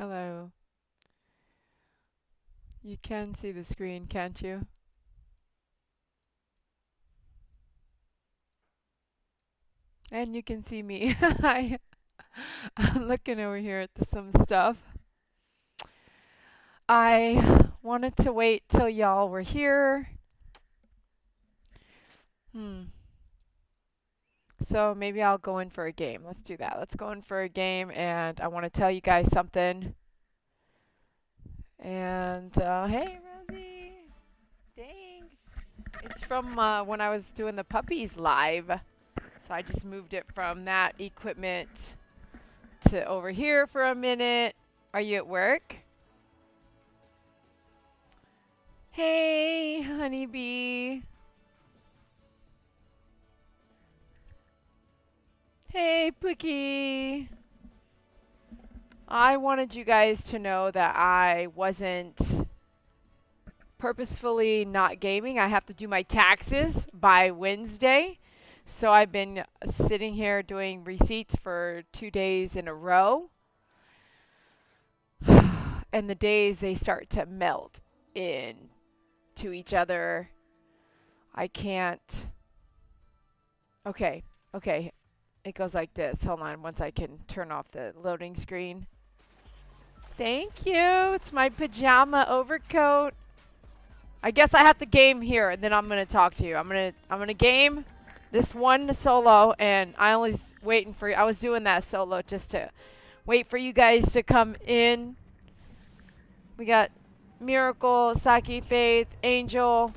Hello. You can see the screen, can't you? And you can see me. I'm looking over here at some stuff. I wanted to wait till y'all were here. Hmm. So maybe I'll go in for a game. Let's do that. Let's go in for a game, and I want to tell you guys something. And hey, Rosie. Thanks. It's from when I was doing the puppies live. So I just moved it from that equipment to over here for a minute. Are you at work? Hey, honeybee. Hey, Pookie. I wanted you guys to know that I wasn't purposefully not gaming. I have to do my taxes by Wednesday. So I've been sitting here doing receipts for 2 days in a row. And the days, they start to melt into each other. I can't. Okay, okay. It goes like this. Hold on, once I can turn off the loading screen. Thank you. It's my pajama overcoat. I guess I have to game here, and then I'm gonna talk to you. I'm gonna game this one solo, and I only waiting for. I was doing that solo just to wait for you guys to come in. We got Miracle, Saki, Faith, Angel.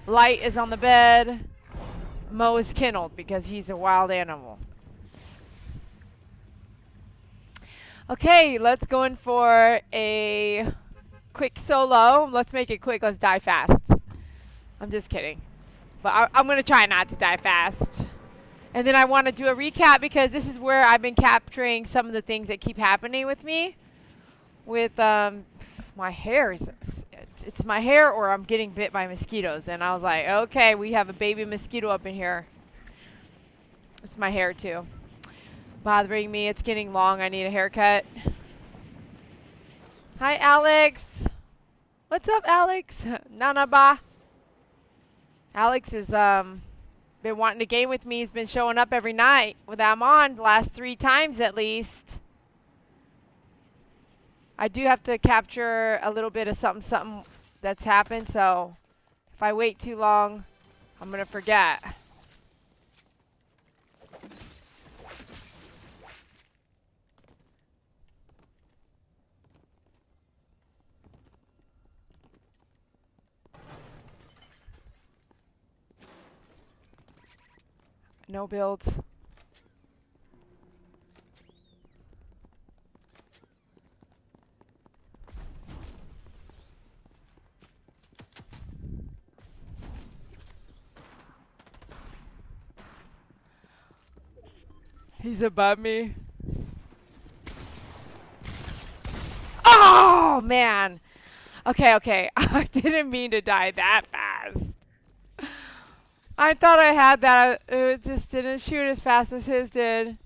Light is on the bed. Mo is kenneled because he's a wild animal. Okay, let's go in for a quick solo. Let's make it quick. Let's die fast. I'm just kidding. But I'm going to try not to die fast. And then I want to do a recap because this is where I've been capturing some of the things that keep happening with me. With my hair. It's my hair or I'm getting bit by mosquitoes. And I was like, okay, we have a baby mosquito up in here. It's my hair too. Bothering me. It's getting long. I need a haircut. Hi, Alex. What's up, Alex? Nanaba. Alex has been wanting to game with me. He's been showing up every night when I'm on the last 3 times at least. I do have to capture a little bit of something that's happened, so if I wait too long, I'm going to forget. No builds. He's above me. Oh, man. Okay. I didn't mean to die that fast. I thought I had that. It just didn't shoot as fast as his did.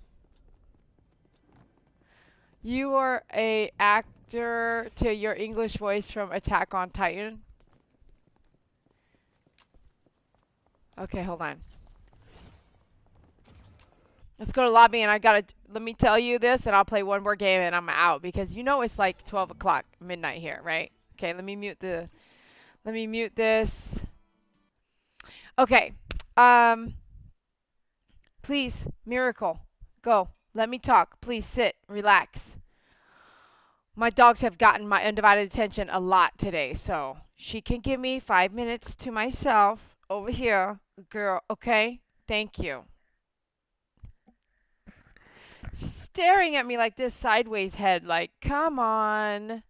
You are a actor to your English voice from Attack on Titan. Okay, hold on. Let's go to lobby, and let me tell you this, and I'll play one more game, and I'm out because you know it's like 12 o'clock midnight here, right? Okay, let me mute this. Okay. Please, Miracle, go. Let me talk. Please sit, relax. My dogs have gotten my undivided attention a lot today, so she can give me 5 minutes to myself over here, girl, okay? Thank you. She's staring at me like this sideways head, like, come on.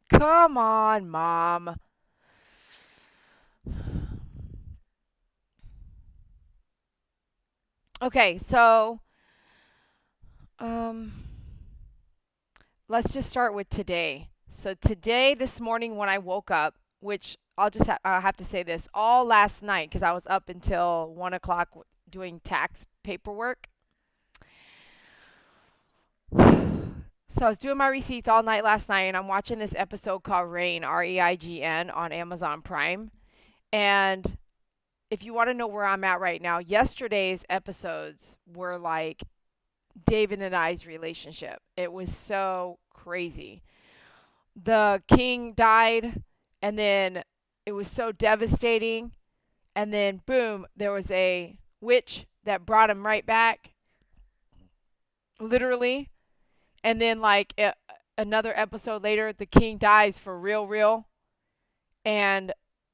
Come on, Mom. Okay, so let's just start with today. So today, this morning when I woke up, which I'll have to say this, all last night because I was up until 1 o'clock doing tax paperwork. So I was doing my receipts all night last night, and I'm watching this episode called Rain, Reign, on Amazon Prime. And if you want to know where I'm at right now, yesterday's episodes were like David and I's relationship. It was so crazy. The king died, and then it was so devastating. And then, boom, there was a witch that brought him right back, literally. And then, like, another episode later, the king dies for real, real. And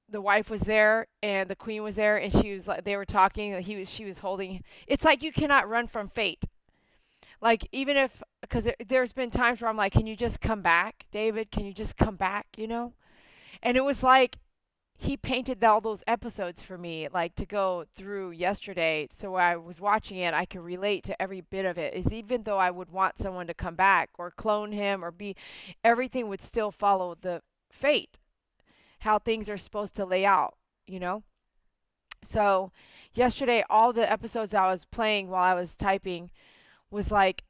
the wife was there, and the queen was there, and she was like, they were talking. She was holding. It's like you cannot run from fate. Like, even if, because there's been times where I'm like, can you just come back, David? Can you just come back, you know? And it was like he painted all those episodes for me, like to go through yesterday. So when I was watching it, I could relate to every bit of it. Is even though I would want someone to come back or clone him or be, everything would still follow the fate, how things are supposed to lay out, you know? So yesterday, all the episodes I was playing while I was typing was like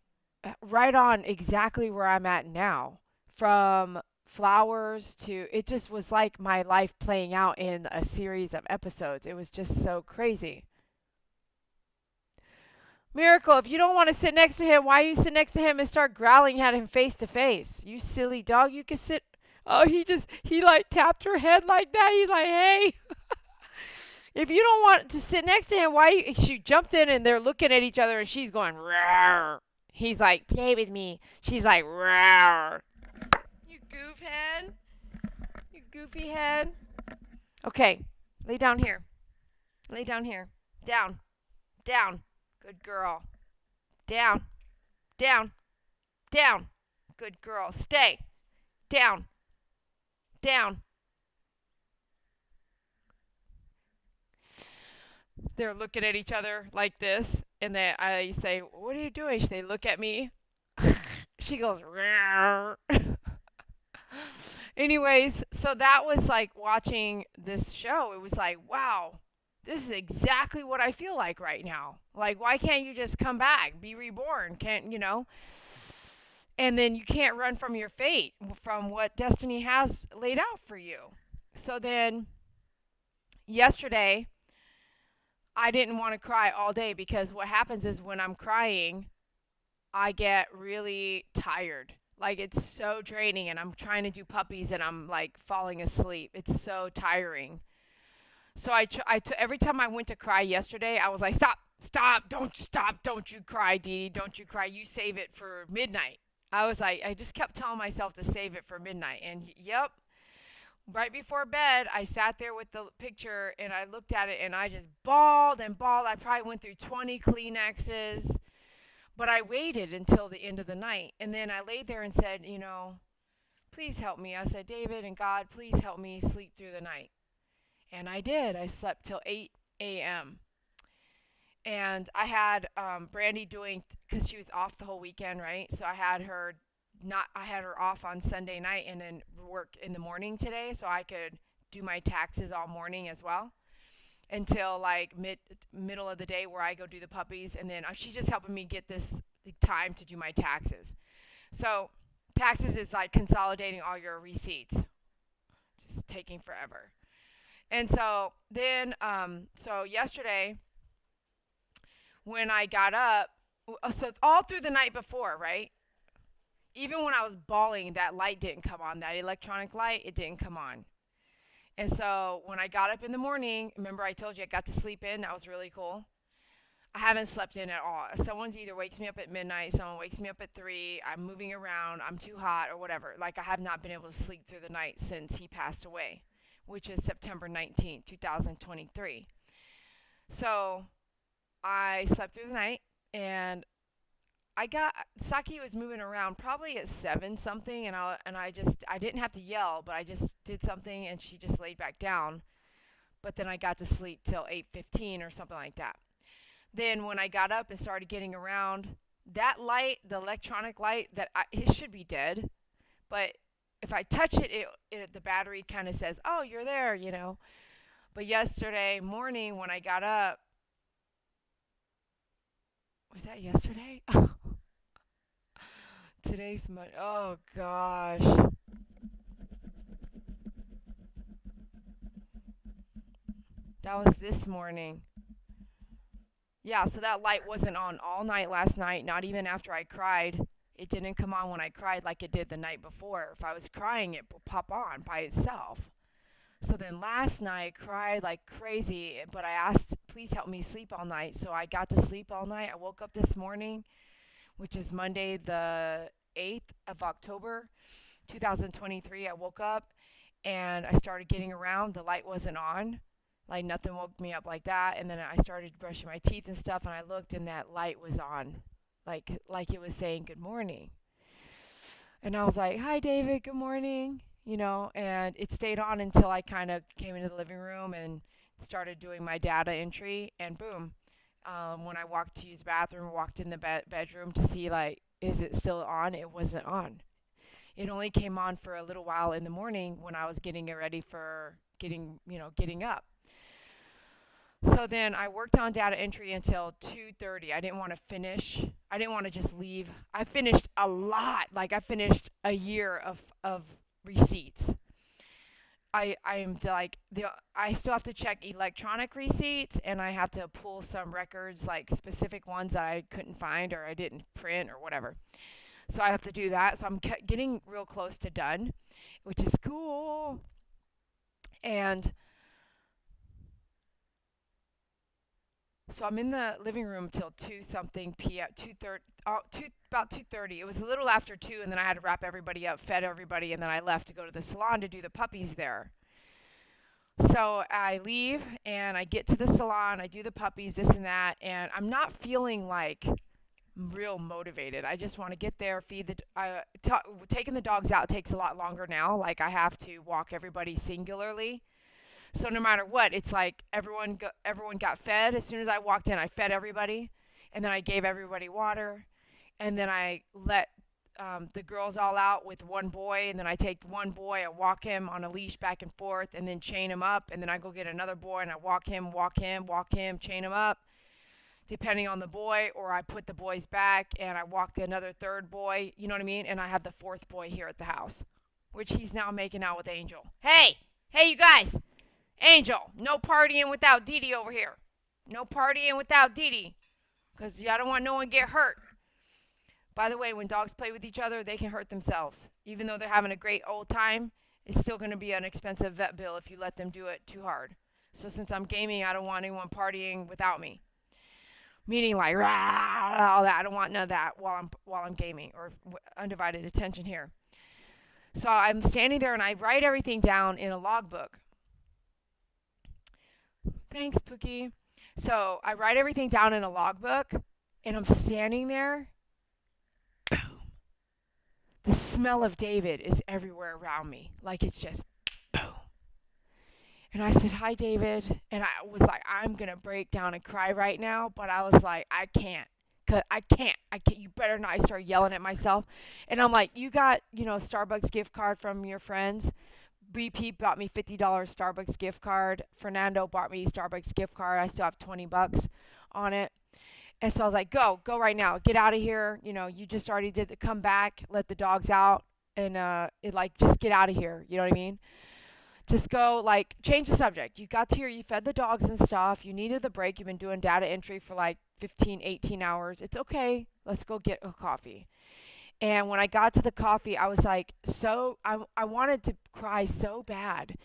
right on exactly where I'm at now. From flowers to, it just was like my life playing out in a series of episodes. It was just so crazy. Miracle, if you don't want to sit next to him, why you sit next to him and start growling at him face to face? You silly dog, you can sit. Oh, he like tapped her head like that. He's like, hey. If you don't want to sit next to him, she jumped in and they're looking at each other and she's going, rawr. He's like, play with me. She's like, rawr. You goof head. You goofy head. Okay, lay down here. Lay down here. Down. Down. Good girl. Down. Down. Down. Good girl. Stay. Down. Down. They're looking at each other like this, and I say, "What are you doing?" They look at me. She goes, "Rawr." Anyways, so that was like watching this show. It was like, wow, this is exactly what I feel like right now. Like, why can't you just come back, be reborn? Can't, you know? And then you can't run from your fate, from what destiny has laid out for you. So then yesterday, I didn't want to cry all day because what happens is when I'm crying, I get really tired. Like, it's so draining, and I'm trying to do puppies and I'm like falling asleep. It's so tiring. So every time I went to cry yesterday, I was like, stop, don't you cry, Dee Dee, don't you cry. You save it for midnight. I was like, I just kept telling myself to save it for midnight. And yep, right before bed, I sat there with the picture and I looked at it and I just bawled and bawled. I probably went through 20 Kleenexes, but I waited until the end of the night. And then I laid there and said, you know, please help me. I said, David and God, please help me sleep through the night. And I did. I slept till 8 a.m. And I had Brandy doing, because she was off the whole weekend, right? So I had her off on Sunday night and then work in the morning today, so I could do my taxes all morning as well until like middle of the day where I go do the puppies, and then she's just helping me get this time to do my taxes. So taxes is like consolidating all your receipts, just taking forever. And so then, so yesterday when I got up, so all through the night before, right? Even when I was bawling, that light didn't come on. That electronic light, it didn't come on. And so when I got up in the morning, remember I told you I got to sleep in? That was really cool. I haven't slept in at all. Someone's either wakes me up at midnight, someone wakes me up at 3, I'm moving around, I'm too hot or whatever. Like, I have not been able to sleep through the night since he passed away, which is September 19th, 2023. So I slept through the night, and Saki was moving around probably at 7 something, and I didn't have to yell, but I just did something, and she just laid back down. But then I got to sleep till 8:15 or something like that. Then when I got up and started getting around, that light, the electronic light, it should be dead, but if I touch it, the battery kind of says, "Oh, you're there," you know. But yesterday morning when I got up, was that yesterday? Today's Monday. Oh gosh. That was this morning. Yeah, so that light wasn't on all night last night, not even after I cried. It didn't come on when I cried like it did the night before. If I was crying, it would pop on by itself. So then last night I cried like crazy, but I asked, please help me sleep all night. So I got to sleep all night. I woke up this morning, which is Monday, the 8th of October, 2023. I woke up and I started getting around. The light wasn't on. Like nothing woke me up like that. And then I started brushing my teeth and stuff, and I looked, and that light was on, like it was saying good morning. And I was like, "Hi, David. Good morning." You know, and it stayed on until I kind of came into the living room and started doing my data entry. And boom, when I walked to use the bathroom, walked in the bedroom to see like, is it still on? It wasn't on. It only came on for a little while in the morning when I was getting it ready for getting up. So then I worked on data entry until 2:30. I didn't want to finish. I didn't want to just leave. I finished a lot. Like I finished a year of receipts. I'm like I still have to check electronic receipts, and I have to pull some records, like specific ones that I couldn't find or I didn't print or whatever. So I have to do that. So I'm getting real close to done, which is cool. And so I'm in the living room till 2 something p.m. 2:30, about 2:30. It was a little after 2, and then I had to wrap everybody up, fed everybody, and then I left to go to the salon to do the puppies there. So I leave and I get to the salon, I do the puppies, this and that, and I'm not feeling like real motivated. I just want to get there, feed taking the dogs out takes a lot longer now. Like I have to walk everybody singularly. So no matter what, it's like everyone got fed. As soon as I walked in, I fed everybody, and then I gave everybody water, and then I let the girls all out with one boy, and then I take one boy, I walk him on a leash back and forth, and then chain him up, and then I go get another boy, and I walk him, chain him up, depending on the boy, or I put the boys back, and I walk another third boy, you know what I mean? And I have the fourth boy here at the house, which he's now making out with Angel. Hey, you guys! Angel, no partying without Dee Dee over here. No partying without Dee Dee, because I don't want no one to get hurt. By the way, when dogs play with each other, they can hurt themselves. Even though they're having a great old time, it's still going to be an expensive vet bill if you let them do it too hard. So since I'm gaming, I don't want anyone partying without me. Meaning like rah, all that. I don't want none of that while I'm gaming or undivided attention here. So I'm standing there and I write everything down in a logbook. Thanks, Pookie. So I write everything down in a logbook, and I'm standing there. The smell of David is everywhere around me. Like it's just boom. And I said, "Hi, David." And I was like, I'm going to break down and cry right now. But I was like, I can't. Cause I can't. You better not. I started yelling at myself. And I'm like, you got, Starbucks gift card from your friends. BP bought me $50 Starbucks gift card. Fernando bought me Starbucks gift card. I still have $20 on it. And so I was like, go right now. Get out of here. You just already did the come back, let the dogs out, and just get out of here. You know what I mean? Just go, like, change the subject. You got here, you fed the dogs and stuff. You needed the break. You've been doing data entry for like 15, 18 hours. It's okay. Let's go get a coffee. And when I got to the coffee, I was like, I wanted to cry so bad.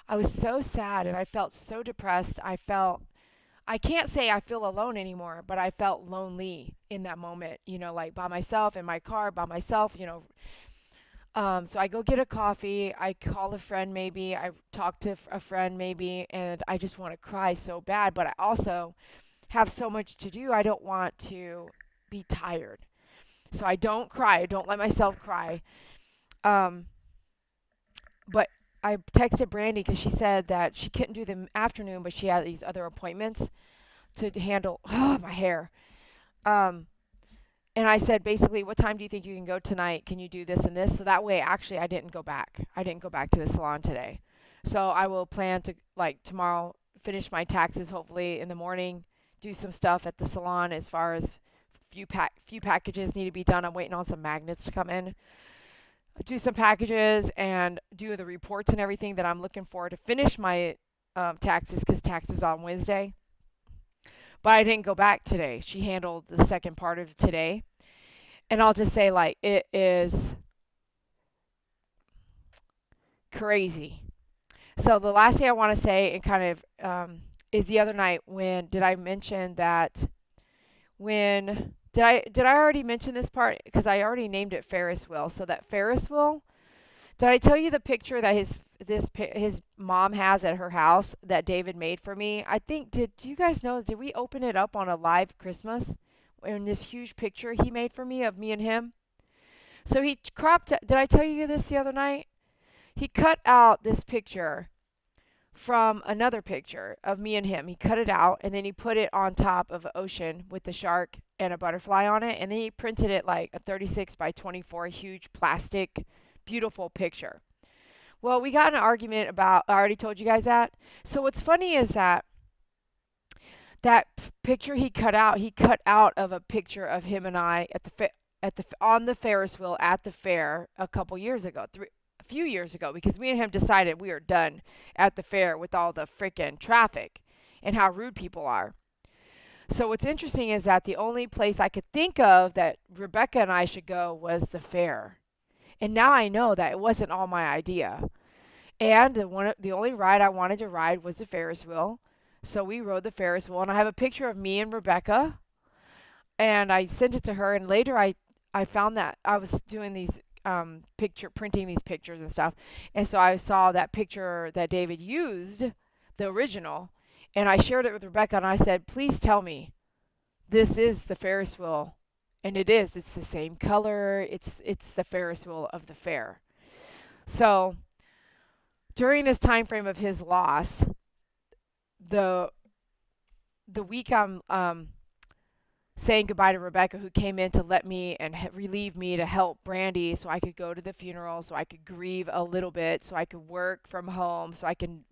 I was so sad and I felt so depressed. I can't say I feel alone anymore, but I felt lonely in that moment, like by myself in my car, by myself. So I go get a coffee. I call a friend maybe. I talk to a friend maybe, and I just want to cry so bad. But I also have so much to do. I don't want to be tired. So I don't cry. I don't let myself cry. Um, but I texted Brandy because she said that she couldn't do the afternoon, but she had these other appointments to handle my hair. Um, And I said, basically, what time do you think you can go tonight? Can you do this and this? So that way, actually, I didn't go back. I didn't go back to the salon today. So I will plan to, like, tomorrow, finish my taxes hopefully in the morning, do some stuff at the salon as far as few packages need to be done. I'm waiting on some magnets to come in. Do some packages and do the reports and everything that I'm looking for to finish my taxes, because taxes on Wednesday. But I didn't go back today. She handled the second part of today. And I'll just say, like, it is crazy. So the last thing I want to say, and kind of, is the other night, when did I mention that, when did I already mention this part? Because I already named it Ferris wheel. So that Ferris wheel, did I tell you the picture that his mom has at her house that David made for me? I think, do you guys know, did we open it up on a live Christmas in this huge picture he made for me of me and him? So he cropped, did I tell you this the other night? He cut out this picture from another picture of me and him. He cut it out and then he put it on top of an ocean with the shark and a butterfly on it. And then he printed it like a 36 by 24 huge plastic, beautiful picture. Well, we got in an argument about, I already told you guys that. So what's funny is that picture he cut out of a picture of him and I on the Ferris wheel at the fair a couple years ago, a few years ago, because me and him decided we are done at the fair with all the freaking traffic and how rude people are. So what's interesting is that the only place I could think of that Rebecca and I should go was the fair. And now I know that it wasn't all my idea. And the only ride I wanted to ride was the Ferris wheel. So we rode the Ferris wheel, and I have a picture of me and Rebecca, and I sent it to her. And later I found that I was doing these printing these pictures and stuff, and so I saw that picture that David used, the original, and I shared it with Rebecca, and I said, please tell me this is the Ferris wheel. And it is. It's the same color. It's the Ferris wheel of the fair. So during this time frame of his loss, the week I'm saying goodbye to Rebecca, who came in to let me and relieve me to help Brandy so I could go to the funeral, so I could grieve a little bit, so I could work from home, so I can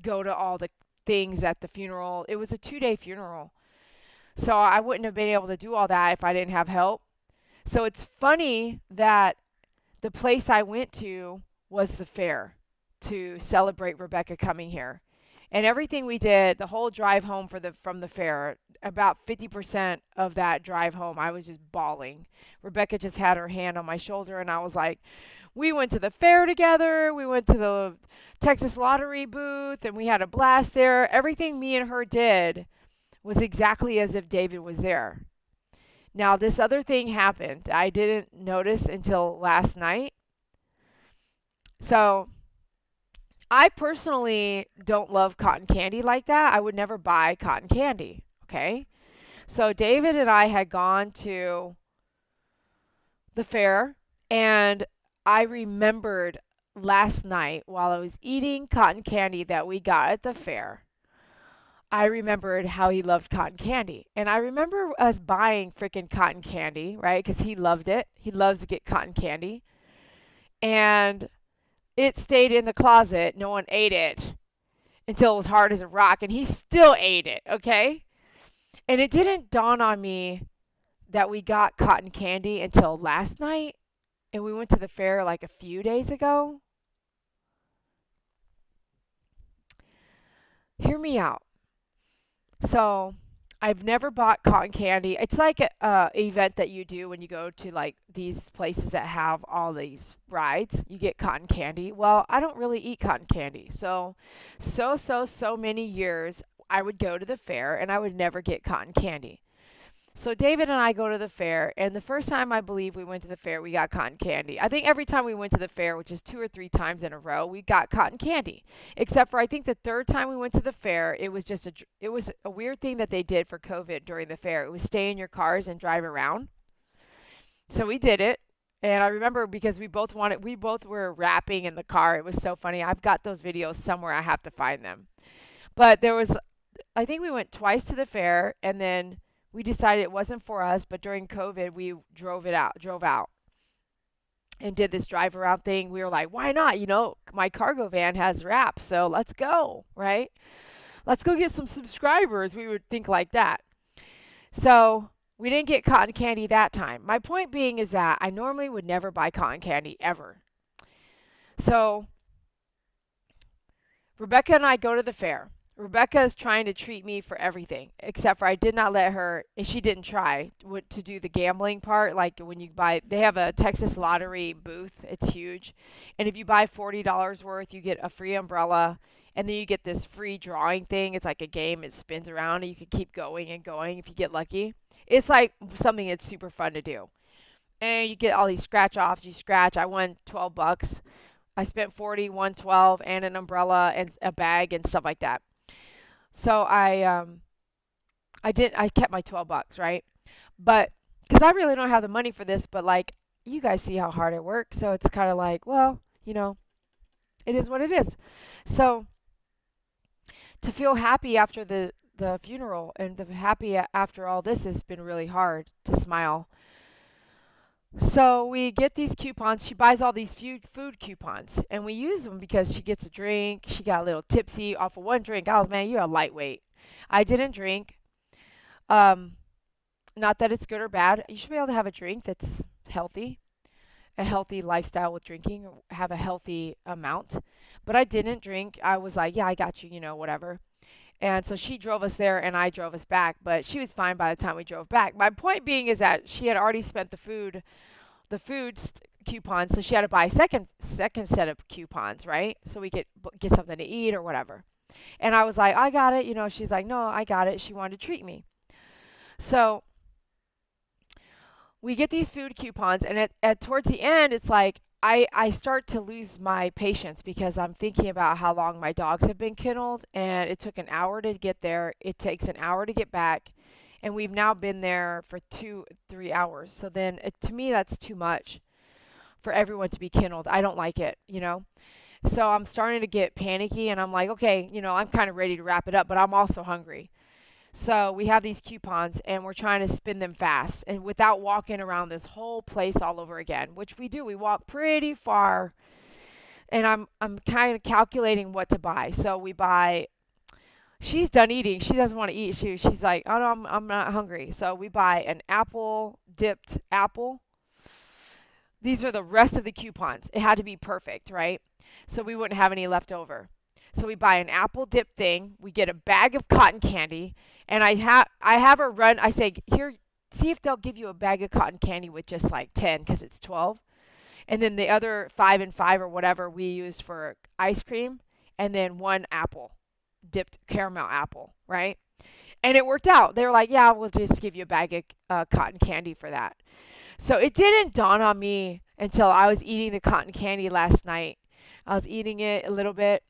go to all the things at the funeral. It was a 2-day funeral. So I wouldn't have been able to do all that if I didn't have help. So it's funny that the place I went to was the fair to celebrate Rebecca coming here. And everything we did, the whole drive home from the fair, about 50% of that drive home, I was just bawling. Rebecca just had her hand on my shoulder, and I was like, we went to the fair together. We went to the Texas Lottery booth, and we had a blast there. Everything me and her did was exactly as if David was there. Now, this other thing happened. I didn't notice until last night. So I personally don't love cotton candy like that. I would never buy cotton candy, okay? So David and I had gone to the fair, and I remembered last night while I was eating cotton candy that we got at the fair, I remembered how he loved cotton candy. And I remember us buying freaking cotton candy, right? Because he loved it. He loves to get cotton candy. And it stayed in the closet. No one ate it until it was hard as a rock. And he still ate it, okay? And it didn't dawn on me that we got cotton candy until last night. And we went to the fair like a few days ago. Hear me out. So I've never bought cotton candy. It's like a event that you do when you go to like these places that have all these rides. You get cotton candy. Well, I don't really eat cotton candy. So many years I would go to the fair and I would never get cotton candy. So David and I go to the fair, and the first time I believe we went to the fair, we got cotton candy. I think every time we went to the fair, which is 2 or 3 times in a row, we got cotton candy. Except for I think the third time we went to the fair, it was a weird thing that they did for COVID during the fair. It was stay in your cars and drive around. So we did it. And I remember because we both were rapping in the car. It was so funny. I've got those videos somewhere. I have to find them. But I think we went twice to the fair, and then we decided it wasn't for us, but during COVID, we drove out and did this drive around thing. We were like, why not? My cargo van has wraps, so let's go, right? Let's go get some subscribers. We would think like that. So we didn't get cotton candy that time. My point being is that I normally would never buy cotton candy ever. So Rebecca and I go to the fair. Rebecca is trying to treat me for everything, except for I did not let her, and she didn't try to do the gambling part. Like when you buy, they have a Texas lottery booth. It's huge. And if you buy $40 worth, you get a free umbrella. And then you get this free drawing thing. It's like a game. It spins around and you can keep going and going if you get lucky. It's like something that's super fun to do. And you get all these scratch offs. You scratch. I won $12. I spent 40, won 12, and an umbrella and a bag and stuff like that. So I kept my $12, right? But because I really don't have the money for this, but like you guys see how hard I work, so it's kind of like, well, it is what it is. So to feel happy after the funeral and the happy after all this has been really hard to smile. So we get these coupons. She buys all these food coupons, and we use them because she gets a drink. She got a little tipsy off of one drink. I was, man, you're a lightweight. I didn't drink. Not that it's good or bad. You should be able to have a drink that's healthy, a healthy lifestyle with drinking, or have a healthy amount. But I didn't drink. I was like, yeah, I got you, whatever. And so she drove us there and I drove us back, but she was fine by the time we drove back. My point being is that she had already spent the food coupons, so she had to buy a second set of coupons, right? So we could get something to eat or whatever. And I was like, I got it. She's like, no, I got it. She wanted to treat me. So we get these food coupons, and at towards the end, it's like I start to lose my patience because I'm thinking about how long my dogs have been kenneled, and it took an hour to get there. It takes an hour to get back, and we've now been there for 2-3 hours. So then, to me, that's too much for everyone to be kenneled. I don't like it. So I'm starting to get panicky, and I'm like, okay, I'm kind of ready to wrap it up, but I'm also hungry. So we have these coupons and we're trying to spin them fast and without walking around this whole place all over again, which we do. We walk pretty far, and I'm kind of calculating what to buy. So we buy. She's done eating. She doesn't want to eat. She's like, oh no, I'm not hungry. So we buy an apple dipped apple. These are the rest of the coupons. It had to be perfect, right? So we wouldn't have any left over. So we buy an apple dip thing. We get a bag of cotton candy, and I have her run. I say, here, see if they'll give you a bag of cotton candy with just like 10 because it's 12, and then the other 5 and 5 or whatever we used for ice cream, and then one apple, dipped caramel apple, right? And it worked out. They were like, yeah, we'll just give you a bag of cotton candy for that. So it didn't dawn on me until I was eating the cotton candy last night. I was eating it a little bit.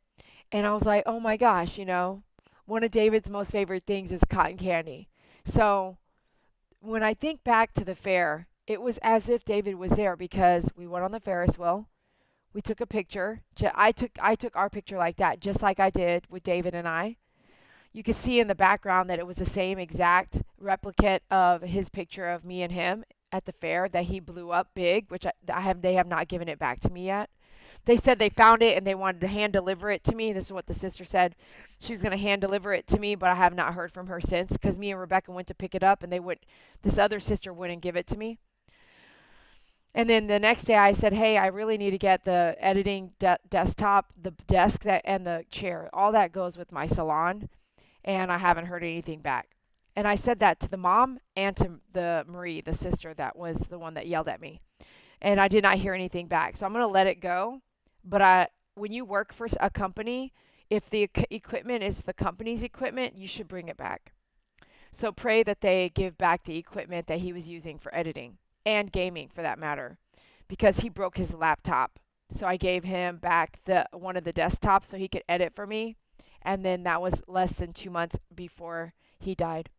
And I was like, oh my gosh, one of David's most favorite things is cotton candy. So when I think back to the fair, it was as if David was there because we went on the Ferris wheel. We took a picture. I took our picture like that, just like I did with David and I. You could see in the background that it was the same exact replicate of his picture of me and him at the fair that he blew up big, which they have not given it back to me yet. They said they found it and they wanted to hand deliver it to me. This is what the sister said. She was going to hand deliver it to me, but I have not heard from her since because me and Rebecca went to pick it up and this other sister wouldn't give it to me. And then the next day I said, hey, I really need to get the editing desktop, the desk and the chair. All that goes with my salon, and I haven't heard anything back. And I said that to the mom and to the Marie, the sister that was the one that yelled at me. And I did not hear anything back. So I'm going to let it go. But when you work for a company, if the equipment is the company's equipment, you should bring it back. So pray that they give back the equipment that he was using for editing and gaming for that matter, because he broke his laptop. So I gave him back one of the desktops so he could edit for me. And then that was less than 2 months before he died.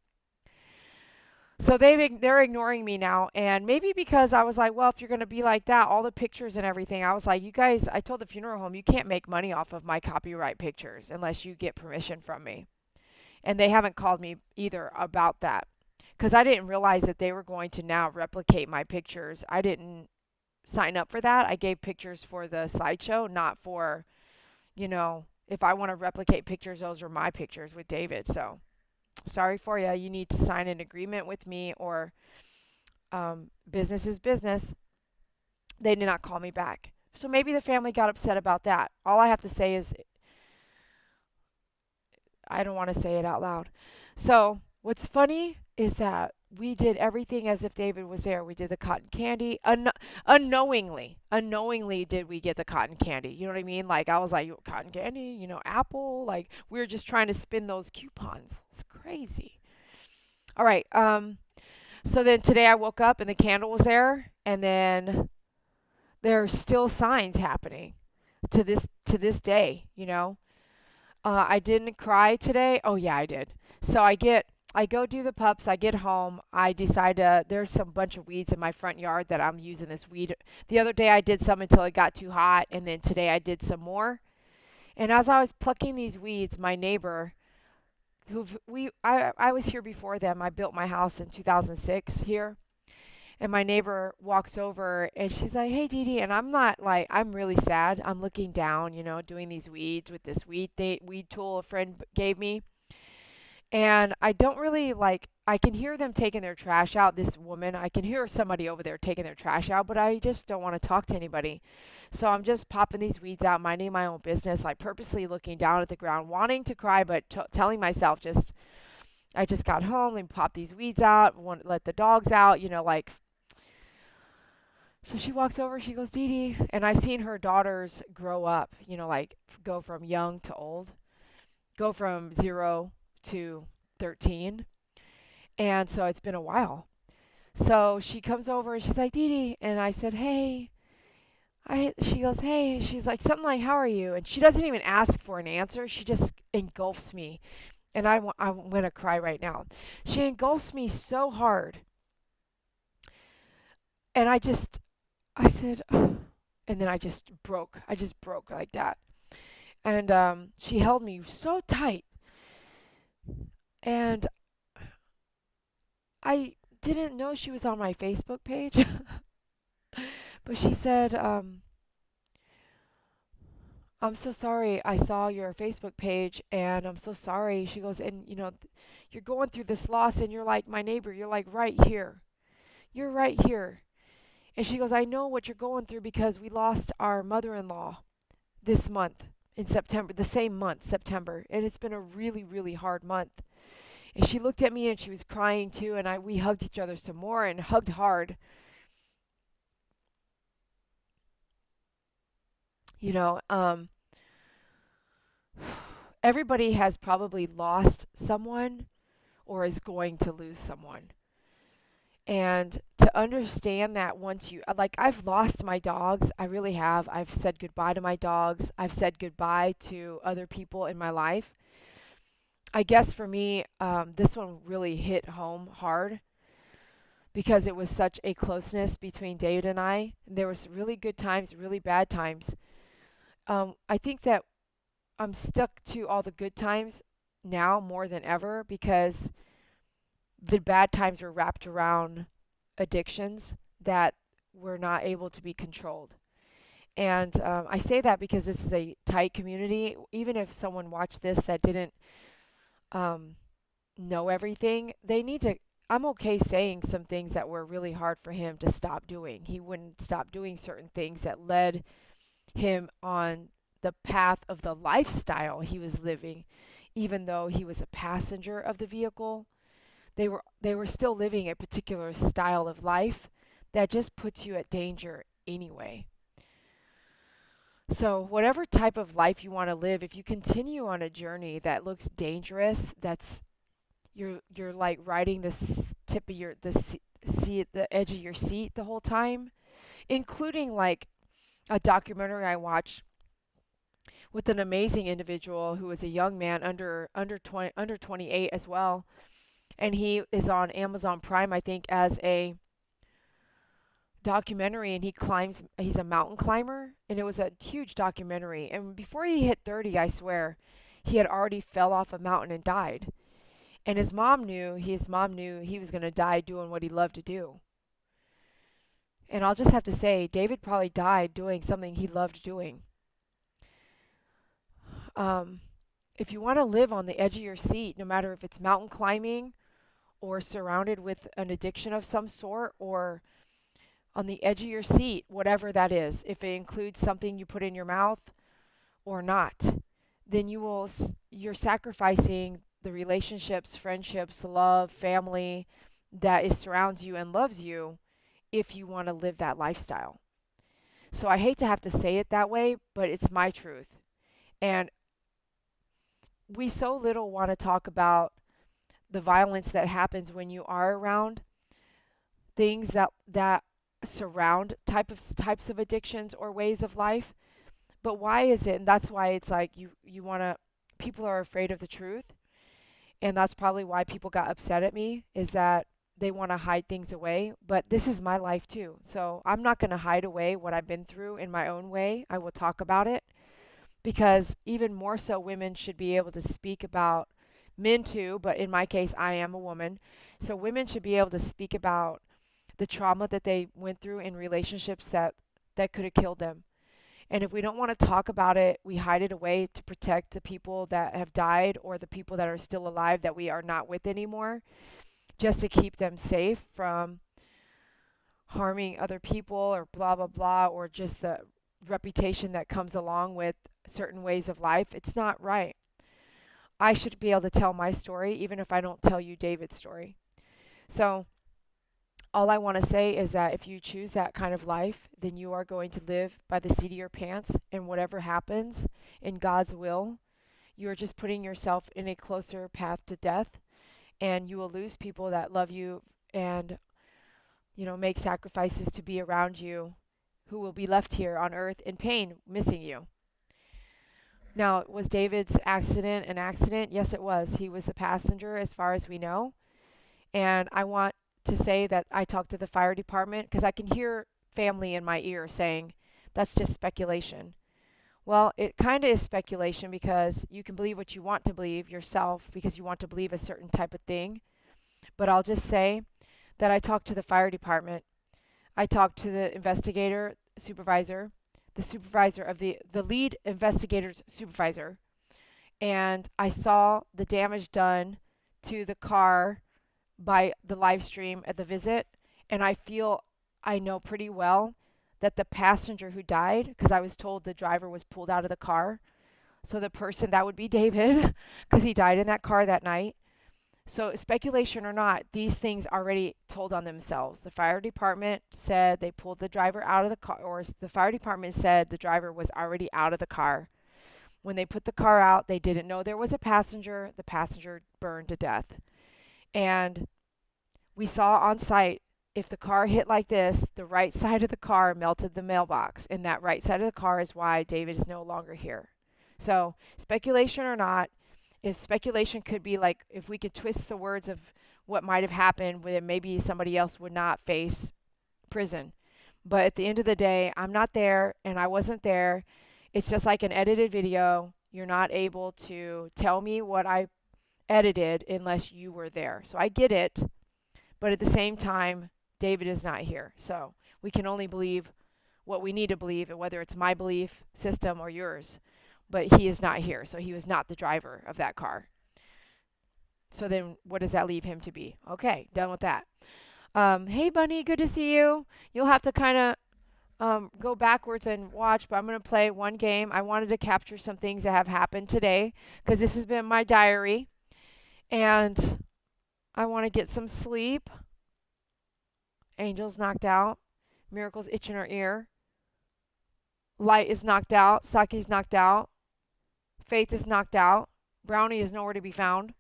So they're ignoring me now, and maybe because I was like, well, if you're going to be like that, all the pictures and everything, I was like, you guys, I told the funeral home, you can't make money off of my copyright pictures unless you get permission from me. And they haven't called me either about that because I didn't realize that they were going to now replicate my pictures. I didn't sign up for that. I gave pictures for the slideshow, not for, if I want to replicate pictures, those are my pictures with David. So sorry for you. You need to sign an agreement with me, or business is business. They did not call me back. So maybe the family got upset about that. All I have to say is I don't want to say it out loud. So what's funny is that we did everything as if David was there. We did the cotton candy unknowingly did we get the cotton candy. You know what I mean? Like I was like, cotton candy, apple. Like we were just trying to spin those coupons. It's crazy. All right. So then today I woke up and the candle was there, and then there are still signs happening to this day. I didn't cry today. Oh yeah, I did. So I go do the pups. I get home. I decide there's some bunch of weeds in my front yard that I'm using this weed. The other day I did some until it got too hot, and then today I did some more. And as I was plucking these weeds, my neighbor, I was here before them. I built my house in 2006 here. And my neighbor walks over and she's like, "Hey, Dee Dee." And I'm not like, I'm really sad. I'm looking down, doing these weeds with this weed tool a friend gave me. And I don't really like, I can hear them taking their trash out. This woman, I can hear somebody over there taking their trash out, but I just don't want to talk to anybody. So I'm just popping these weeds out, minding my own business, like purposely looking down at the ground, wanting to cry, but telling myself I just got home and pop these weeds out, want let the dogs out, like. So she walks over, she goes, "Dee Dee," and I've seen her daughters grow up, like go from young to old, go from 0 to 13. And so it's been a while. So she comes over and she's like, "Dee Dee," and I said, "Hey." She goes, "Hey." She's like, something like, "How are you?" And she doesn't even ask for an answer. She just engulfs me. And I'm going to cry right now. She engulfs me so hard. And I said, and then I just broke. I just broke like that. And she held me so tight. And I didn't know she was on my Facebook page. But she said, "I'm so sorry. I saw your Facebook page and I'm so sorry." She goes, "And you're going through this loss and you're like my neighbor. You're like right here. You're right here." And she goes, "I know what you're going through because we lost our mother-in-law this month in September, the same month, September. And it's been a really, really hard month." And she looked at me and she was crying too. And we hugged each other some more and hugged hard. You know, everybody has probably lost someone or is going to lose someone. And to understand that once like, I've lost my dogs, I really have. I've said goodbye to my dogs, I've said goodbye to other people in my life. I guess for me, this one really hit home hard because it was such a closeness between David and I. There was really good times, really bad times. I think that I'm stuck to all the good times now more than ever because the bad times were wrapped around addictions that were not able to be controlled. And I say that because this is a tight community. Even if someone watched this that didn't um, know everything, they need to. I'm okay saying some things that were really hard for him to stop doing. He wouldn't stop doing certain things that led him on the path of the lifestyle he was living, even though he was a passenger of the vehicle. They were still living a particular style of life that just puts you at danger anyway. So whatever type of life you want to live, if you continue on a journey that looks dangerous, that's you're like riding tip of seat, the edge of your seat the whole time, including like a documentary I watched with an amazing individual who was a young man under 28 as well, and he is on Amazon Prime, I think, as a documentary, and he's a mountain climber, and it was a huge documentary. And before he hit 30, I swear, he had already fell off a mountain and died. And his mom knew he was going to die doing what he loved to do. And I'll just have to say, David probably died doing something he loved doing. Um, if you want to live on the edge of your seat, no matter if it's mountain climbing or surrounded with an addiction of some sort, or on the edge of your seat, whatever that is, if it includes something you put in your mouth or not, then you're sacrificing the relationships, friendships, love, family that surrounds you and loves you if you want to live that lifestyle. So I hate to have to say it that way, but it's my truth. And we so little want to talk about the violence that happens when you are around things that surround types of addictions or ways of life. But why is it? And that's why it's like you want to people are afraid of the truth. And that's probably why people got upset at me, is that they want to hide things away. But this is my life too. So I'm not going to hide away what I've been through in my own way. I will talk about it, because even more so, women should be able to speak about, men too, but in my case, I am a woman. So women should be able to speak about the trauma that they went through in relationships that could have killed them. And if we don't want to talk about it, we hide it away to protect the people that have died or the people that are still alive that we are not with anymore, just to keep them safe from harming other people or blah, blah, blah, or just the reputation that comes along with certain ways of life. It's not right. I should be able to tell my story, even if I don't tell you David's story. So all I want to say is that if you choose that kind of life, then you are going to live by the seat of your pants, and whatever happens in God's will, you are just putting yourself in a closer path to death, and you will lose people that love you and, make sacrifices to be around you, who will be left here on earth in pain, missing you. Now, was David's accident an accident? Yes, it was. He was a passenger as far as we know. And I want to say that I talked to the fire department, because I can hear family in my ear saying, that's just speculation. Well, it kind of is speculation, because you can believe what you want to believe yourself because you want to believe a certain type of thing. But I'll just say that I talked to the fire department. I talked to the investigator, supervisor, the supervisor of the lead investigator's supervisor, and I saw the damage done to the car by the live stream at the visit, and I know pretty well that the passenger who died, because I was told the driver was pulled out of the car, so the person, that would be David, because he died in that car that night. So speculation or not, these things already told on themselves. The fire department said they pulled the driver out of the car, or the fire department said the driver was already out of the car. When they put the car out, they didn't know there was a passenger. The passenger burned to death. And we saw on site, if the car hit like this, the right side of the car melted the mailbox. And that right side of the car is why David is no longer here. So speculation or not, if speculation could be like, if we could twist the words of what might have happened, then maybe somebody else would not face prison. But at the end of the day, I'm not there and I wasn't there. It's just like an edited video. You're not able to tell me what I edited unless you were there. So I get it. But at the same time, David is not here. So we can only believe what we need to believe, and whether it's my belief system or yours. But he is not here, so he was not the driver of that car. So then what does that leave him to be? Okay, done with that. Hey, Bunny, good to see you. You'll have to kind of go backwards and watch, but I'm going to play one game. I wanted to capture some things that have happened today, because this has been my diary, and I want to get some sleep. Angel's knocked out. Miracle's itching her ear. Light is knocked out. Saki's knocked out. Faith is knocked out. Brownie is nowhere to be found.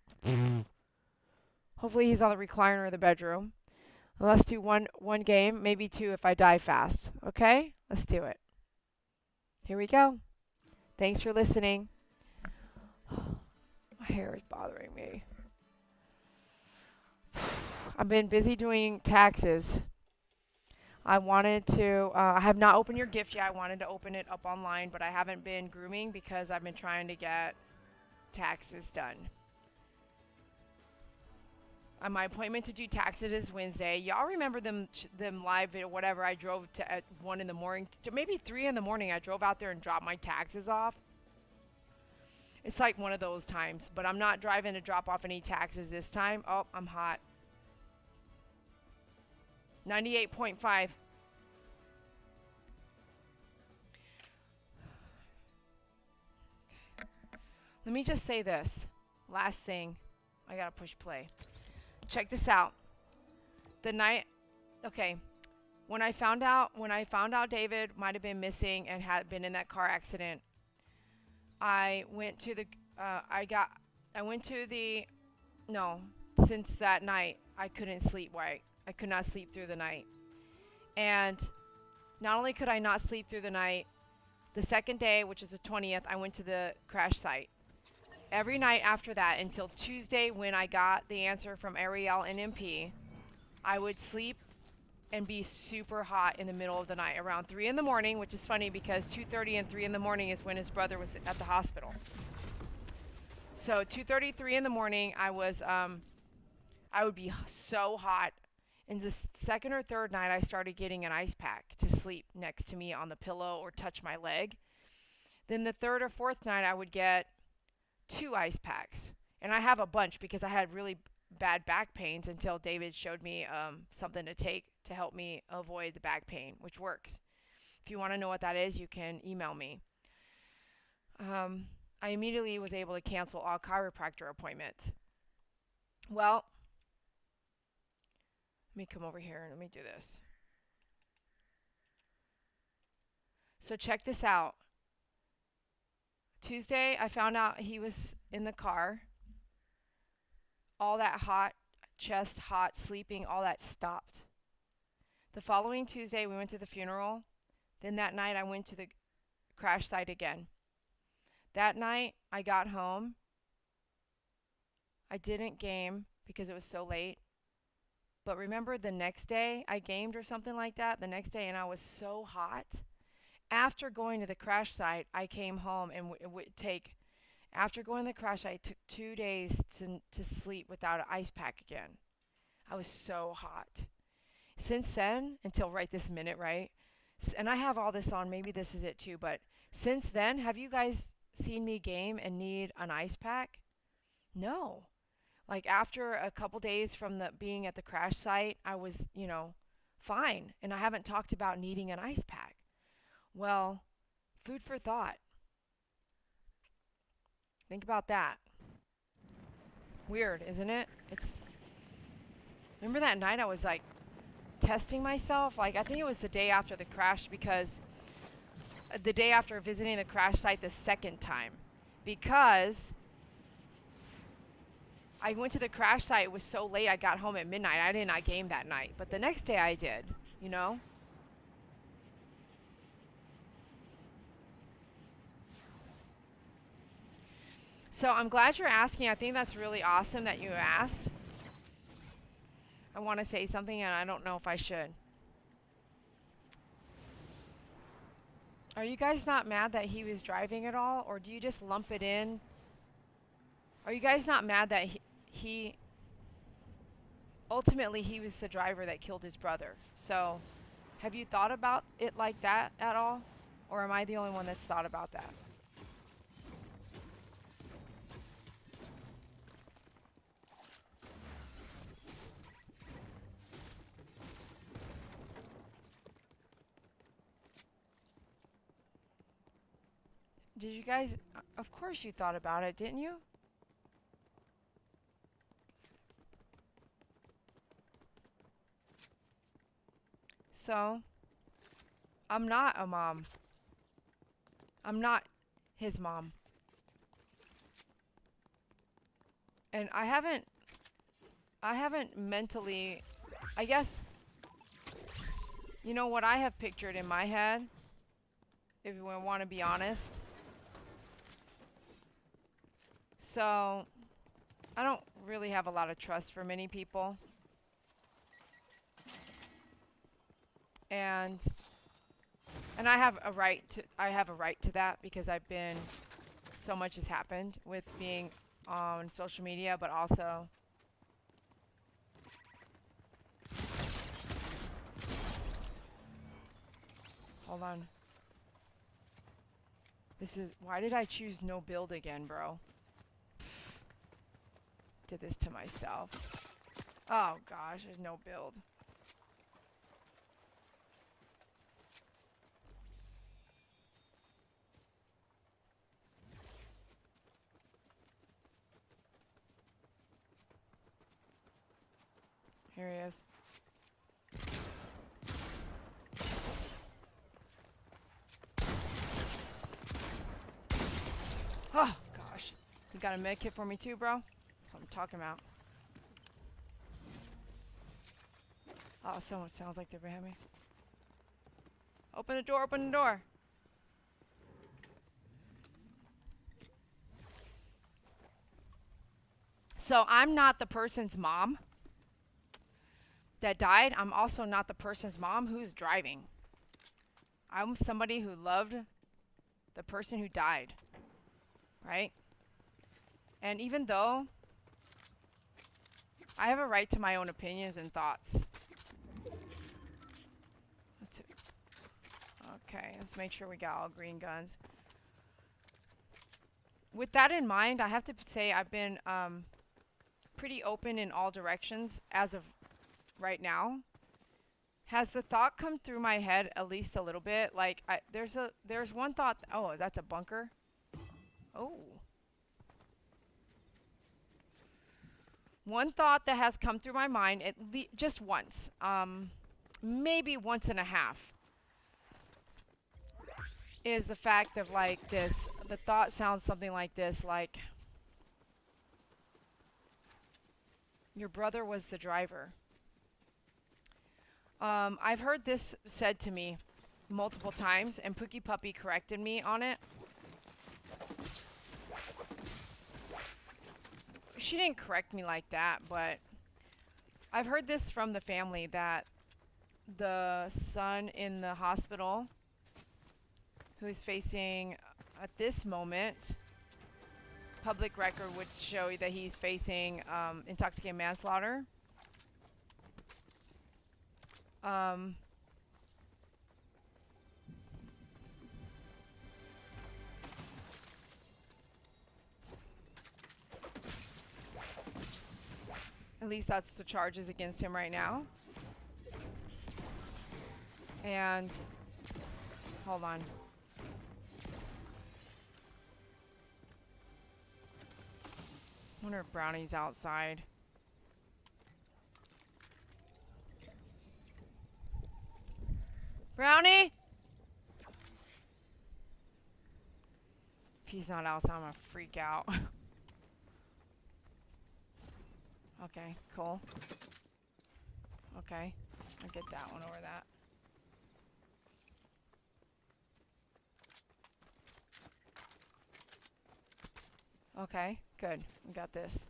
Hopefully he's on the recliner in the bedroom. Let's do one game, maybe two if I die fast. Okay? Let's do it. Here we go. Thanks for listening. My hair is bothering me. I've been busy doing taxes. I wanted to, I have not opened your gift yet. I wanted to open it up online, but I haven't been grooming because I've been trying to get taxes done. My appointment to do taxes is Wednesday. Y'all remember them live or whatever? I drove to at 1 in the morning, to maybe 3 in the morning. I drove out there and dropped my taxes off. It's like one of those times, but I'm not driving to drop off any taxes this time. Oh, I'm hot. 98.5. Let me just say this. Last thing. I gotta push play. Check this out. The night, okay, when I found out David might have been missing and had been in that car accident, I went to the, no, since that night, I couldn't sleep right. I could not sleep through the night. And not only could I not sleep through the night, the second day, which is the 20th, I went to the crash site. Every night after that, until Tuesday when I got the answer from Ariel and MP, I would sleep and be super hot in the middle of the night around 3 in the morning, which is funny because 2:30 and 3 in the morning is when his brother was at the hospital. So 2:30, 3 in the morning, I would be so hot. And the second or third night, I started getting an ice pack to sleep next to me on the pillow or touch my leg. Then the third or fourth night, I would get 2 ice packs. And I have a bunch because I had really bad back pains until David showed me something to take to help me avoid the back pain, which works. If you want to know what that is, you can email me. I immediately was able to cancel all chiropractor appointments. Well, let me come over here and let me do this. So check this out. Tuesday, I found out he was in the car. All that hot, chest hot, sleeping, all that stopped. The following Tuesday, we went to the funeral. Then that night, I went to the crash site again. That night, I got home. I didn't game because it was so late. But remember the next day, I gamed or something like that, the next day, and I was so hot. After going to the crash site, I came home and after going to the crash site, it took 2 days to sleep without an ice pack again. I was so hot. Since then, until right this minute, right? And I have all this on, maybe this is it too, but since then, have you guys seen me game and need an ice pack? No. Like after a couple days from being at the crash site, I was, fine. And I haven't talked about needing an ice pack. Well, food for thought. Think about that. Weird, isn't it? Remember that night I was like testing myself? Like I think it was the day after the crash because the day after visiting the crash site the second time. Because I went to the crash site, it was so late I got home at midnight. I did not game that night. But the next day I did, So I'm glad you're asking. I think that's really awesome that you asked. I want to say something and I don't know if I should. Are you guys not mad that he was driving at all? Or do you just lump it in? Are you guys not mad that he ultimately he was the driver that killed his brother? So have you thought about it like that at all? Or am I the only one that's thought about that? Did you guys, of course you thought about it, didn't you? So, I'm not a mom. I'm not his mom. And I haven't mentally, I guess, what I have pictured in my head, if we want to be honest. So, I don't really have a lot of trust for many people. And I have a right to that because so much has happened with being on social media, but also Hold on. This is... Why did I choose no build again, bro? Pfft. Did this to myself. Oh, gosh. There's no build. Here he is. Oh, gosh. You got a med kit for me too, bro? That's what I'm talking about. Oh, someone sounds like they're behind me. Open the door, open the door. So I'm not the person's mom that died. I'm also not the person's mom who's driving. I'm somebody who loved the person who died. Right? And even though I have a right to my own opinions and thoughts. Okay, let's make sure we got all green guns. With that in mind, I have to say I've been pretty open in all directions as of right now. Has the thought come through my head at least a little bit? Like, there's one thought. Oh, that's a bunker? Oh. One thought that has come through my mind, just once, maybe once and a half, is the fact of like this. The thought sounds something like this, like, your brother was the driver. I've heard this said to me multiple times, and Pookie Puppy corrected me on it. She didn't correct me like that, but I've heard this from the family that the son in the hospital who is facing, at this moment, public record would show that he's facing intoxicated manslaughter. At least that's the charges against him right now. And hold on. I wonder if Brownie's outside. Brownie? If he's not outside, I'm gonna freak out. Okay, cool. Okay, I'll get that one over that. Okay, good. We got this.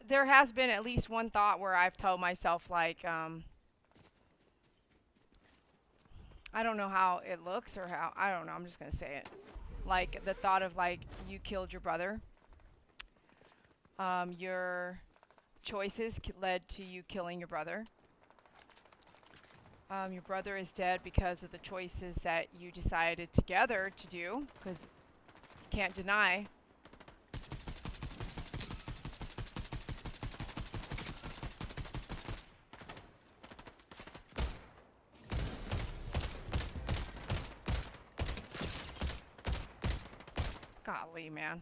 There has been at least one thought where I've told myself, like, I don't know how it looks or how, I don't know, I'm just going to say it. Like, the thought of, like, you killed your brother. Your choices led to you killing your brother. Your brother is dead because of the choices that you decided together to do, because you can't deny. Golly, man.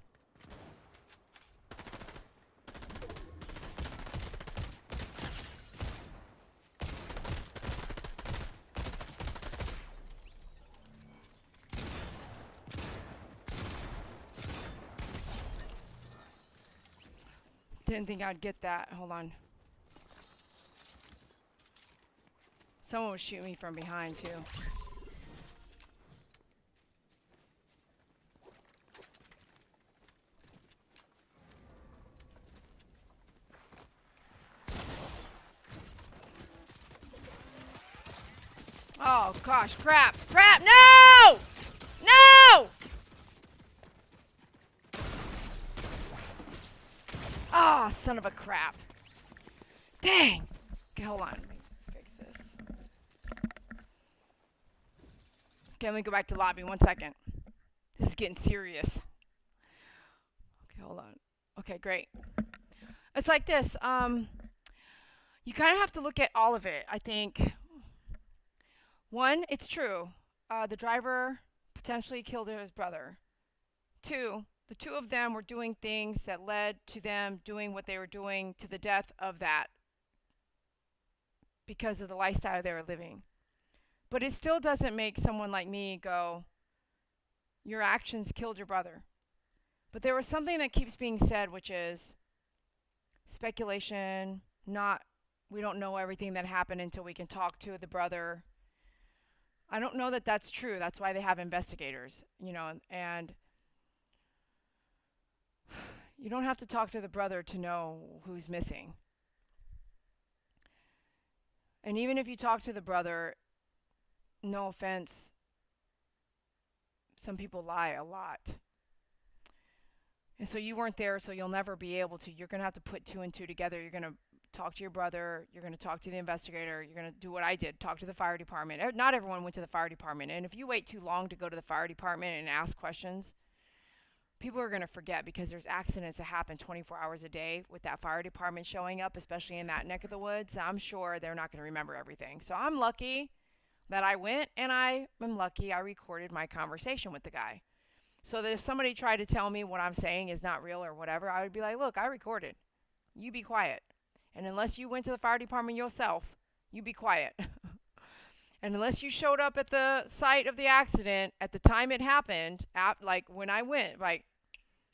Didn't think I'd get that. Hold on. Someone was shooting me from behind, too. Oh, gosh. Crap. Crap. No! No! Oh, son of a crap. Dang. Okay, hold on. Let me fix this. Okay, let me go back to the lobby 1 second. This is getting serious. Okay, hold on. Okay, great. It's like this. You kind of have to look at all of it. I think, one, it's true. The driver potentially killed his brother. Two, the two of them were doing things that led to them doing what they were doing to the death of that because of the lifestyle they were living. But it still doesn't make someone like me go, your actions killed your brother. But there was something that keeps being said, which is speculation, not, we don't know everything that happened until we can talk to the brother. I don't know that that's true. That's why they have investigators, and you don't have to talk to the brother to know who's missing. And even if you talk to the brother, no offense, some people lie a lot. And so you weren't there, so you'll never be able to. You're going to have to put two and two together. You're going to talk to your brother. You're going to talk to the investigator. You're going to do what I did, talk to the fire department. Not everyone went to the fire department. And if you wait too long to go to the fire department and ask questions, people are going to forget because there's accidents that happen 24 hours a day with that fire department showing up, especially in that neck of the woods. I'm sure they're not going to remember everything. So I'm lucky that I went, and I am lucky I recorded my conversation with the guy. So that if somebody tried to tell me what I'm saying is not real or whatever, I would be like, look, I recorded. You be quiet. And unless you went to the fire department yourself, you be quiet. And unless you showed up at the site of the accident at the time it happened, like when I went, like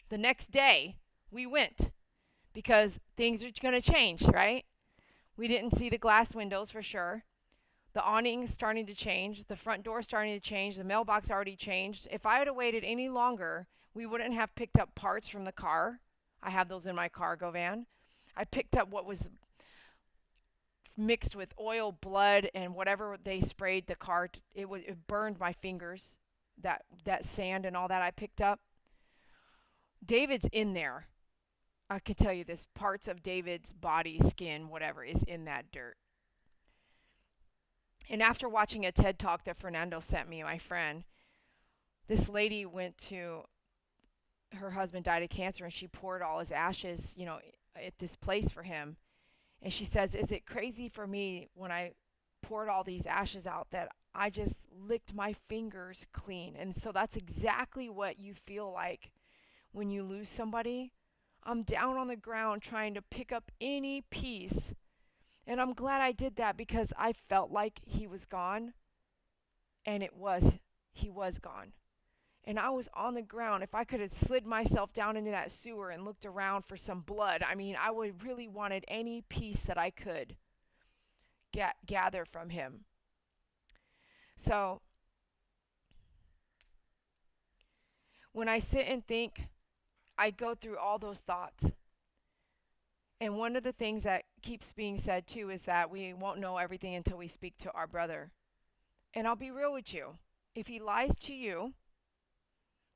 the next day, we went. Because things are going to change, right? We didn't see the glass windows for sure. The awning's starting to change. The front door starting to change. The mailbox already changed. If I had waited any longer, we wouldn't have picked up parts from the car. I have those in my cargo van. I picked up what was mixed with oil, blood, and whatever they sprayed the car. It burned my fingers. That sand and all that I picked up. David's in there. I can tell you this. Parts of David's body, skin, whatever, is in that dirt. And after watching a TED Talk that Fernando sent me, my friend, this lady went to, her husband died of cancer, and she poured all his ashes, at this place for him. And she says, is it crazy for me when I poured all these ashes out that I just licked my fingers clean? And so that's exactly what you feel like when you lose somebody. I'm down on the ground trying to pick up any piece. And I'm glad I did that because I felt like he was gone. And he was gone. And I was on the ground. If I could have slid myself down into that sewer and looked around for some blood, I would really wanted any piece that I could gather from him. So when I sit and think, I go through all those thoughts. And one of the things that keeps being said too is that we won't know everything until we speak to our brother. And I'll be real with you. If he lies to you,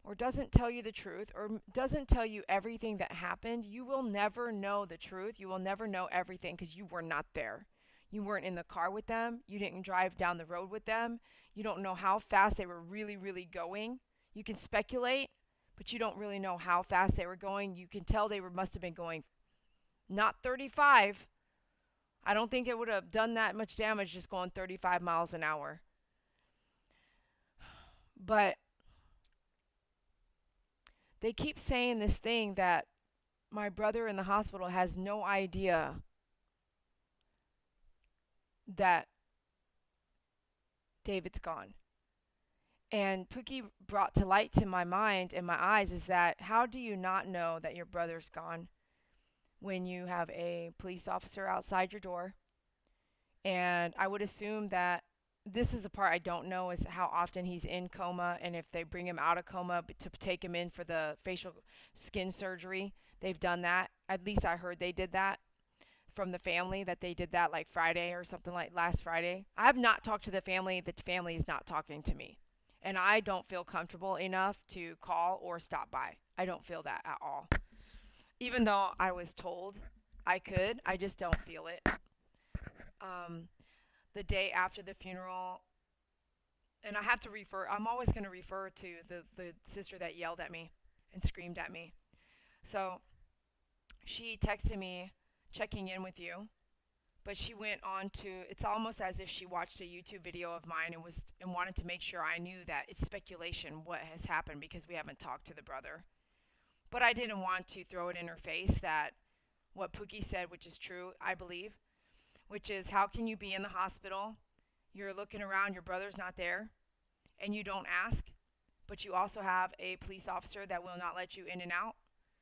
or doesn't tell you the truth, or doesn't tell you everything that happened, you will never know the truth. You will never know everything because you were not there. You weren't in the car with them. You didn't drive down the road with them. You don't know how fast they were really, really going. You can speculate, but you don't really know how fast they were going. You can tell they must have been going not 35. I don't think it would have done that much damage just going 35 miles an hour. But they keep saying this thing that my brother in the hospital has no idea that David's gone. And Pookie brought to light to my mind and my eyes is that how do you not know that your brother's gone when you have a police officer outside your door? And I would assume that this is the part I don't know is how often he's in coma and if they bring him out of coma to take him in for the facial skin surgery. They've done that. At least I heard they did that from the family, that they did that like Friday or something like last Friday. I have not talked to the family. The family is not talking to me. And I don't feel comfortable enough to call or stop by. I don't feel that at all. Even though I was told I could, I just don't feel it. um, the day after the funeral, and I have to refer, I'm always going to refer to the sister that yelled at me and screamed at me. So she texted me checking in with you, but she went on to, it's almost as if she watched a YouTube video of mine and wanted to make sure I knew that it's speculation what has happened because we haven't talked to the brother. But I didn't want to throw it in her face that what Pookie said, which is true, I believe, which is how can you be in the hospital, you're looking around, your brother's not there, and you don't ask, but you also have a police officer that will not let you in and out.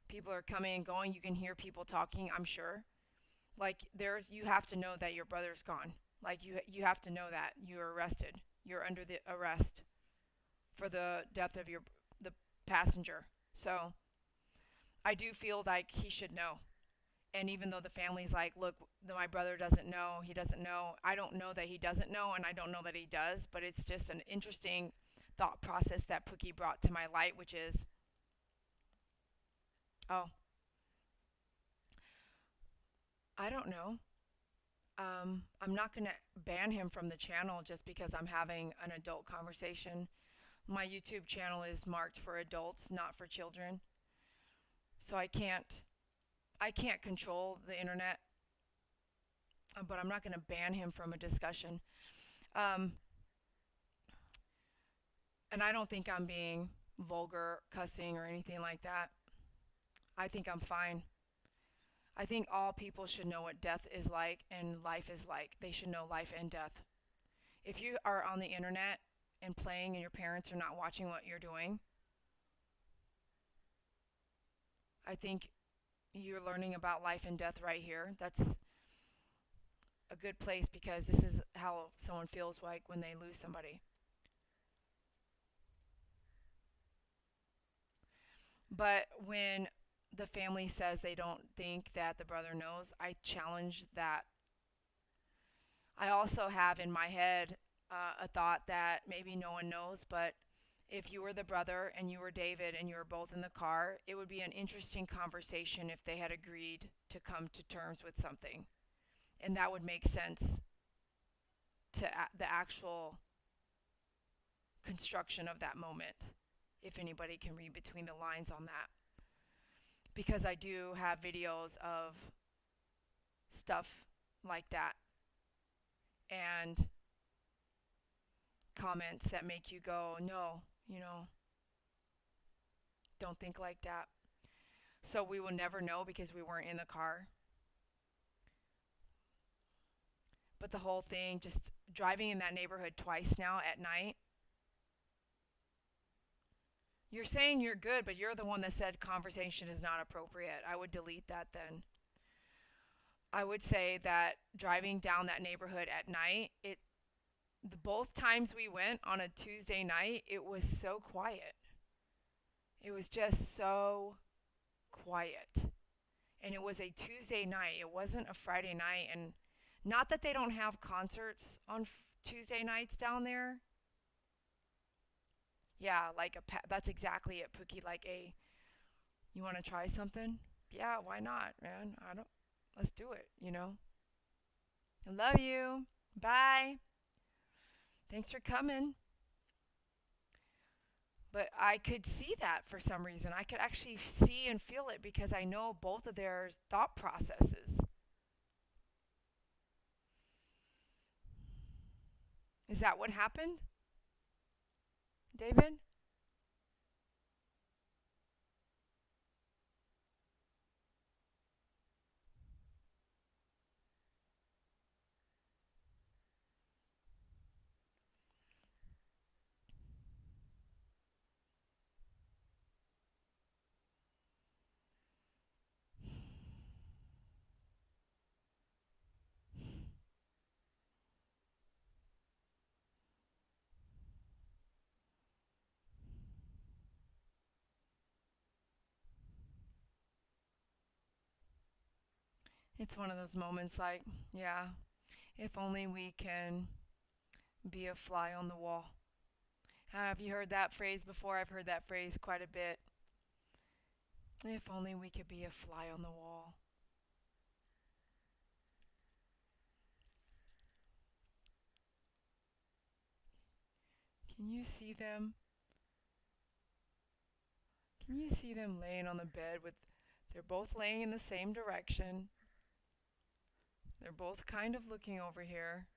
People are coming and going. You can hear people talking, I'm sure. Like you have to know that your brother's gone. Like you have to know that you're arrested. You're under the arrest for the death of the passenger. So I do feel like he should know. And even though the family's like, look, my brother doesn't know, he doesn't know. I don't know that he doesn't know, and I don't know that he does. But it's just an interesting thought process that Pookie brought to my light, which is, oh, I don't know. I'm not going to ban him from the channel just because I'm having an adult conversation. My YouTube channel is marked for adults, not for children. So I can't control the internet, but I'm not going to ban him from a discussion. Um, and I don't think I'm being vulgar, cussing, or anything like that. I think I'm fine. I think all people should know what death is like and life is like. They should know life and death. If you are on the internet and playing and your parents are not watching what you're doing, I think you're learning about life and death right here. That's a good place because this is how someone feels like when they lose somebody. But when the family says they don't think that the brother knows, I challenge that. I also have in my head a thought that maybe no one knows, but if you were the brother and you were David and you were both in the car, it would be an interesting conversation if they had agreed to come to terms with something. And that would make sense to the actual construction of that moment, if anybody can read between the lines on that. Because I do have videos of stuff like that and comments that make you go, no, don't think like that. So we will never know because we weren't in the car. But the whole thing, just driving in that neighborhood twice now at night, you're saying you're good, but you're the one that said conversation is not appropriate. I would delete that then. I would say that driving down that neighborhood at night, both times we went on a Tuesday night, it was so quiet. It was just so quiet. And it was a Tuesday night. It wasn't a Friday night. And not that they don't have concerts on Tuesday nights down there. Yeah, like that's exactly it, Pookie. Like you want to try something? Yeah, why not, man? Let's do it. I love you. Bye. Thanks for coming. But I could see that for some reason. I could actually see and feel it because I know both of their thought processes. Is that what happened, David? It's one of those moments like, yeah, if only we can be a fly on the wall. Have you heard that phrase before? I've heard that phrase quite a bit. If only we could be a fly on the wall. Can you see them? Can you see them laying on the bed with they're both laying in the same direction. They're both kind of looking over here.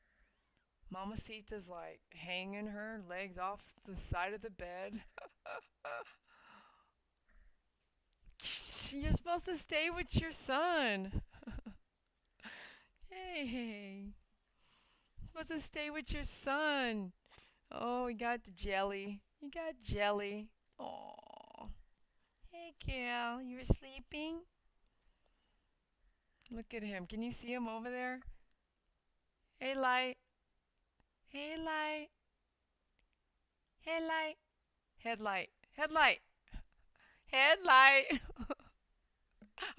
Mamacita's like hanging her legs off the side of the bed. You're supposed to stay with your son. Hey, you're supposed to stay with your son. Oh, we got the jelly. You got jelly. Oh, hey, girl, you were sleeping? Look at him. Can you see him over there? Hey, light. Hey, light. Hey, light. Headlight. Headlight. Headlight.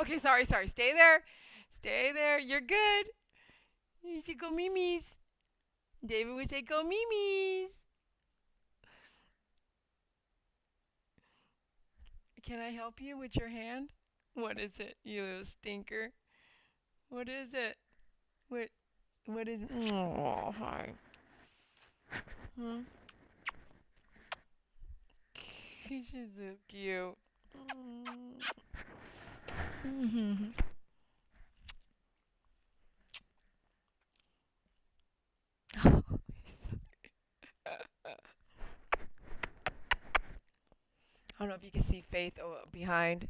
Okay, sorry. Stay there. Stay there. You're good. You should go Mimi's. David would say go Mimi's. Can I help you with your hand? What is it, you little stinker? What is it? What? What is? Oh, hi. Huh? She's so cute. Mm-hmm. I don't know if you can see Faith behind.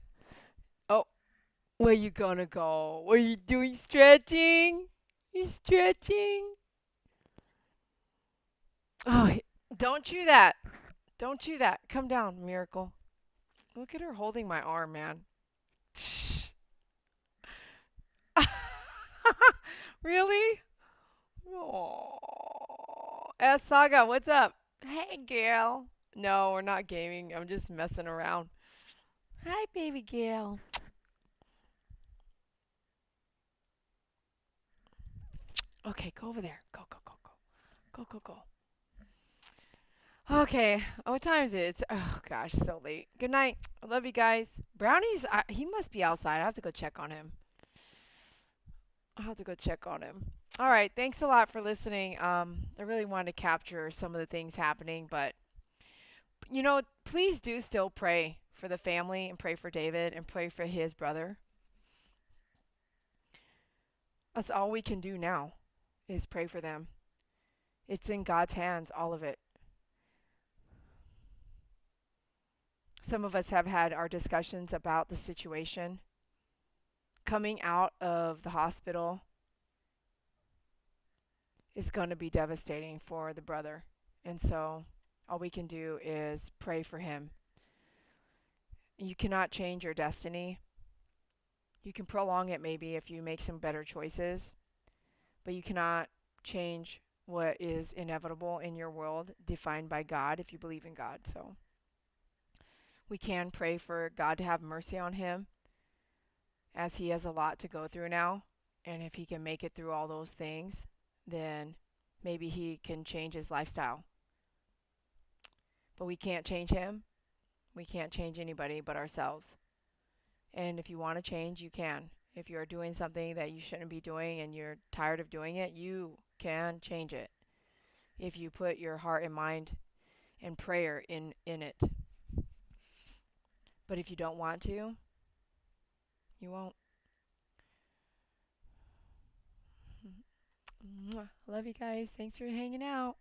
Oh, where you gonna go? What are you doing? Stretching? You stretching? Oh, don't chew that. Don't chew that. Come down, Miracle. Look at her holding my arm, man. Really? Oh, Saga, what's up? Hey, girl. No, we're not gaming. I'm just messing around. Hi, baby girl. Okay, go over there. Go, go, go, go. Go, go, go. Okay. What time is it? It's, oh, gosh, so late. Good night. I love you guys. Brownie's, he must be outside. I have to go check on him. I'll have to go check on him. All right. Thanks a lot for listening. I really wanted to capture some of the things happening, but please do still pray for the family and pray for David and pray for his brother. That's all we can do now is pray for them. It's in God's hands, all of it. Some of us have had our discussions about the situation. Coming out of the hospital is going to be devastating for the brother. And so all we can do is pray for him. You cannot change your destiny. You can prolong it maybe if you make some better choices, but you cannot change what is inevitable in your world, defined by God if you believe in God. So we can pray for God to have mercy on him as he has a lot to go through now. And if he can make it through all those things, then maybe he can change his lifestyle. But we can't change him. We can't change anybody but ourselves. And if you want to change, you can. If you're doing something that you shouldn't be doing and you're tired of doing it, you can change it. If you put your heart and mind and prayer in it. But if you don't want to, you won't. Love you guys. Thanks for hanging out.